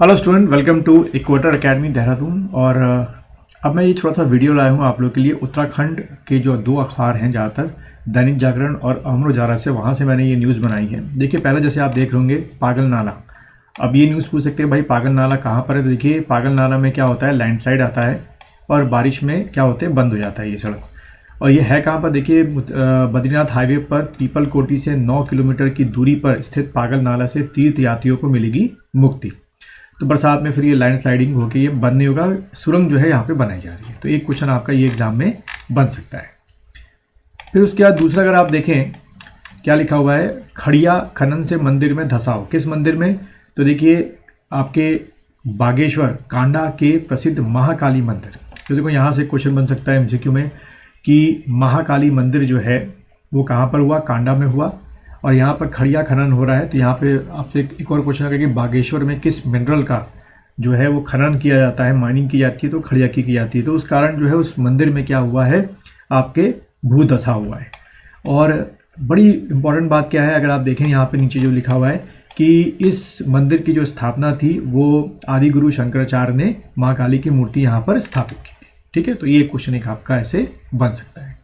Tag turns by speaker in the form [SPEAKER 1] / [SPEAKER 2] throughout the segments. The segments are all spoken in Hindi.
[SPEAKER 1] Hello student, welcome to Equator Academy Dehradun. और अब मैं ये थोड़ा सा वीडियो लाया हूँ आप लोग के लिए। उत्तराखंड के जो दो अखबार हैं ज़्यादातर, दैनिक जागरण और अमर उजाला से, वहाँ से मैंने ये न्यूज़ बनाई है। देखिए, पहले जैसे आप देख होंगे पागल नाला। अब ये न्यूज़ पूछ सकते हैं भाई पागल नाला कहाँ पर है। तो देखिए, पागल नाला में क्या होता है, लैंडस्लाइड आता है और बारिश में क्या होते हैं, बंद हो जाता है ये सड़क। और ये है कहाँ पर, देखिए बद्रीनाथ हाईवे पर पीपल कोटी से 9 किलोमीटर की दूरी पर स्थित पागल नाला से तीर्थ यात्रियों को मिलेगी मुक्ति। तो बरसात में फिर ये लैंड स्लाइडिंग होकर ये बंद नहीं होगा, सुरंग जो है यहाँ पे बनाई जा रही है। तो एक क्वेश्चन आपका ये एग्जाम में बन सकता है। फिर उसके बाद दूसरा अगर आप देखें क्या लिखा हुआ है, खड़िया खनन से मंदिर में धंसाव। किस मंदिर में? तो देखिए आपके बागेश्वर कांडा के प्रसिद्ध महाकाली मंदिर। तो देखो यहाँ से क्वेश्चन बन सकता है एमसीक्यू में कि महाकाली मंदिर जो है वो कहाँ पर हुआ, कांडा में हुआ, और यहाँ पर खड़िया खनन हो रहा है। तो यहाँ पे आपसे एक और क्वेश्चन आएगा कि बागेश्वर में किस मिनरल का जो है वो खनन किया जाता है, माइनिंग की जाती है, तो खड़िया की जाती है। तो उस कारण जो है उस मंदिर में क्या हुआ है, आपके भूधसा हुआ है। और बड़ी इंपॉर्टेंट बात क्या है, अगर आप देखें यहाँ पे नीचे जो लिखा हुआ है कि इस मंदिर की जो स्थापना थी वो आदि गुरु शंकराचार्य ने माँ काली की मूर्ति यहाँ पर स्थापित की थी। ठीक है, तो ये क्वेश्चन एक आपका ऐसे बन सकता है।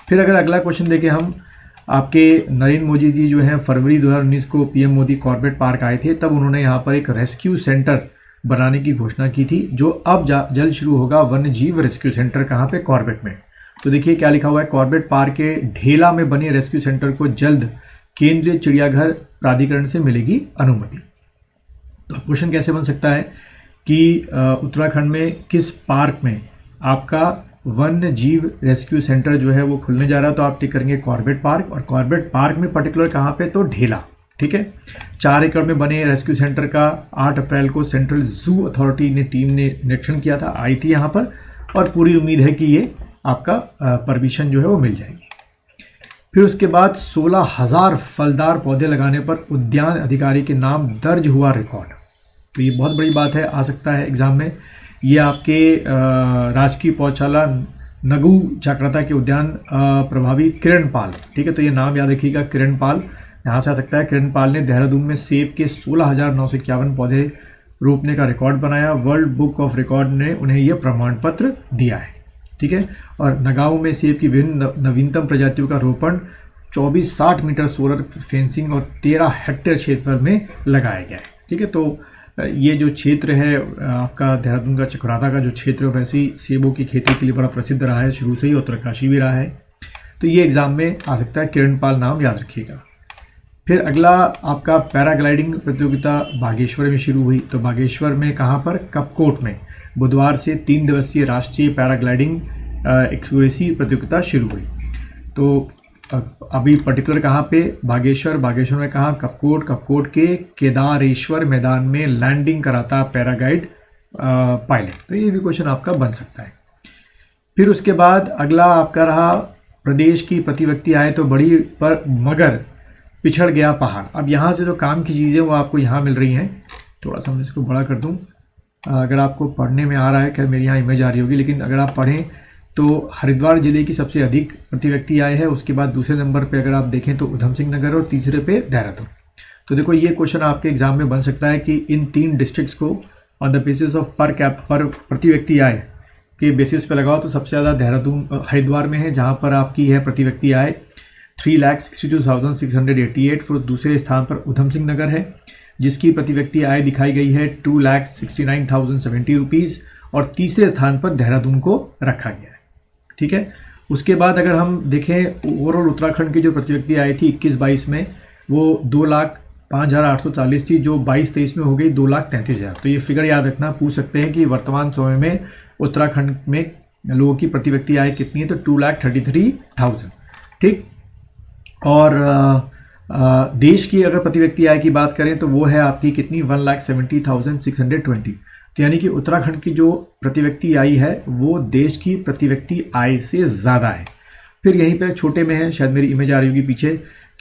[SPEAKER 1] फिर अगर अगला क्वेश्चन देखें हम, आपके नरेंद्र मोदी जी जो है फरवरी 2019 को पीएम मोदी कॉर्बेट पार्क आए थे, तब उन्होंने यहाँ पर एक रेस्क्यू सेंटर बनाने की घोषणा की थी, जो अब जल्द शुरू होगा। वन्य जीव रेस्क्यू सेंटर कहाँ पे, कॉर्बेट में। तो देखिए क्या लिखा हुआ है, कॉर्बेट पार्क के ढेला में बने रेस्क्यू सेंटर को जल्द केंद्रीय चिड़ियाघर प्राधिकरण से मिलेगी अनुमति। तो क्वेश्चन कैसे बन सकता है कि उत्तराखंड में किस पार्क में आपका वन्य जीव रेस्क्यू सेंटर जो है वो खुलने जा रहा है। तो आप टिक करेंगे कॉर्बेट पार्क, और कॉर्बेट पार्क में पर्टिकुलर कहाँ पे, तो ढेला। ठीक है, 4 एकड़ में बने रेस्क्यू सेंटर का 8 अप्रैल को सेंट्रल जू अथॉरिटी ने टीम ने निरीक्षण किया था, आई थी यहाँ पर, और पूरी उम्मीद है कि ये आपका परमिशन जो है वो मिल जाएगी। फिर उसके बाद 16,000 फलदार पौधे लगाने पर उद्यान अधिकारी के नाम दर्ज हुआ रिकॉर्ड। तो ये बहुत बड़ी बात है, आ सकता है एग्जाम में। ये आपके राजकीय पौधशाला नगू चक्रता के उद्यान प्रभावी किरण पाल, ठीक है, तो ये नाम याद रखिएगा, किरण पाल यहाँ से आ सकता है। किरण पाल ने देहरादून में सेब के 16,951 पौधे रोपने का रिकॉर्ड बनाया। वर्ल्ड बुक ऑफ रिकॉर्ड ने उन्हें यह प्रमाण पत्र दिया है। ठीक है, और नगांव में सेब की विभिन्न नवीनतम प्रजातियों का रोपण 24-60 मीटर सोलर फेंसिंग और 13 हेक्टेयर क्षेत्र में लगाया गया है। ठीक है, तो ये जो क्षेत्र है आपका देहरादून का चकराता का जो क्षेत्र है, वैसे ही सेबों की खेती के लिए बड़ा प्रसिद्ध रहा है शुरू से ही, उत्तरकाशी भी रहा है। तो ये एग्जाम में आ सकता है, किरण पाल नाम याद रखिएगा। फिर अगला आपका पैराग्लाइडिंग प्रतियोगिता बागेश्वर में शुरू हुई। तो बागेश्वर में कहाँ पर, कपकोट में बुधवार से 3 दिवसीय राष्ट्रीय पैराग्लाइडिंग एक्सप्लोरेसी प्रतियोगिता शुरू हुई। तो अभी पर्टिकुलर कहाँ पे, बागेश्वर में कहाँ, कपकोट के केदारेश्वर मैदान में लैंडिंग कराता पैरागाइड पायलट। तो ये भी क्वेश्चन आपका बन सकता है। फिर उसके बाद अगला आपका रहा, प्रदेश की प्रति व्यक्ति आय तो बड़ी पर मगर पिछड़ गया पहाड़। अब यहाँ से जो काम की चीज़ें वो आपको यहाँ मिल रही हैं। थोड़ा सा मैं इसको बड़ा कर दूँ, अगर आपको पढ़ने में आ रहा है, क्या मेरी यहाँ इमेज आ रही होगी, लेकिन अगर आप पढ़ें तो हरिद्वार जिले की सबसे अधिक प्रति व्यक्ति आय है। उसके बाद दूसरे नंबर पे अगर आप देखें तो उधम सिंह नगर, और तीसरे पे देहरादून। तो देखो ये क्वेश्चन आपके एग्जाम में बन सकता है कि इन 3 डिस्ट्रिक्ट्स को ऑन द बेसिस ऑफ पर प्रति व्यक्ति आय के बेसिस पे लगाओ। तो सबसे ज़्यादा देहरादून हरिद्वार में है, जहाँ पर आपकी है प्रति व्यक्ति आय 3,62,688। फिर दूसरे स्थान पर उधम सिंह नगर है, जिसकी प्रति व्यक्ति आय दिखाई गई है 2,69,070 रुपीज़, और तीसरे स्थान पर देहरादून को रखा गया है। ठीक है, उसके बाद अगर हम देखें ओवरऑल उत्तराखंड की जो प्रति व्यक्ति आय थी 21-22 में, वो 2,05,840 थी, जो 22-23 में हो गई 2,33,000। तो ये फिगर याद रखना, पूछ सकते हैं कि वर्तमान समय में उत्तराखंड में लोगों की प्रति व्यक्ति आय कितनी है, तो 2,33,000। ठीक, और देश की अगर प्रति व्यक्ति आय की बात करें तो वो है आपकी कितनी, 1,70,620। तो यानी कि उत्तराखंड की जो प्रति व्यक्ति आय है वो देश की प्रति व्यक्ति आय से ज़्यादा है। फिर यहीं पर छोटे में है, शायद मेरी इमेज आ रही होगी पीछे,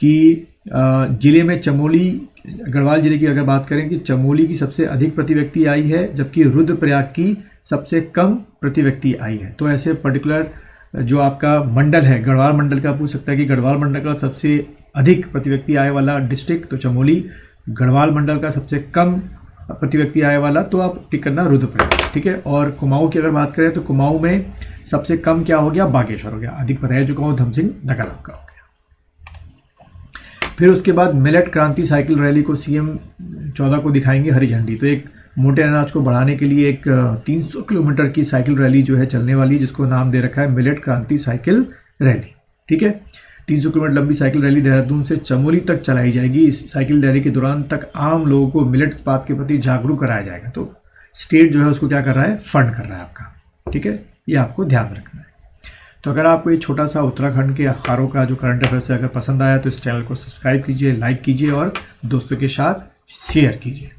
[SPEAKER 1] कि जिले में चमोली, गढ़वाल जिले की अगर बात करें कि चमोली की सबसे अधिक प्रति व्यक्ति आय है, जबकि रुद्रप्रयाग की सबसे कम प्रति व्यक्ति आय है। तो ऐसे पर्टिकुलर जो आपका मंडल है, गढ़वाल मंडल का पूछ सकता है कि गढ़वाल मंडल का सबसे अधिक प्रति व्यक्ति आय वाला डिस्ट्रिक्ट तो चमोली, गढ़वाल मंडल का सबसे कम प्रति व्यक्ति आय वाला, तो आप टिक करना रुद्रप्रयाग, ठीक है। और कुमाऊं की अगर बात करें तो कुमाऊं में सबसे कम क्या हो गया, बागेश्वर हो गया। अधिक रह चुका हूँ धमसिंह नगर का हो गया। फिर उसके बाद मिलेट क्रांति साइकिल रैली को सीएम 14 को दिखाएंगे हरी झंडी। तो एक मोटे अनाज को बढ़ाने के लिए एक 300 किलोमीटर की साइकिल रैली जो है चलने वाली है, जिसको नाम दे रखा है मिलेट क्रांति साइकिल रैली, ठीक है। 300 किलोमीटर लंबी साइकिल रैली देहरादून से चमोली तक चलाई जाएगी। इस साइकिल रैली के दौरान तक आम लोगों को मिलेट उत्पाद के प्रति जागरूक कराया जाएगा। तो स्टेट जो है उसको क्या कर रहा है, फंड कर रहा है आपका, ठीक है। ये आपको ध्यान रखना है। तो अगर आपको ये छोटा सा उत्तराखंड के अखबारों का जो करंट अफेयर्स है अगर पसंद आया तो इस चैनल को सब्सक्राइब कीजिए, लाइक कीजिए और दोस्तों के साथ शेयर कीजिए।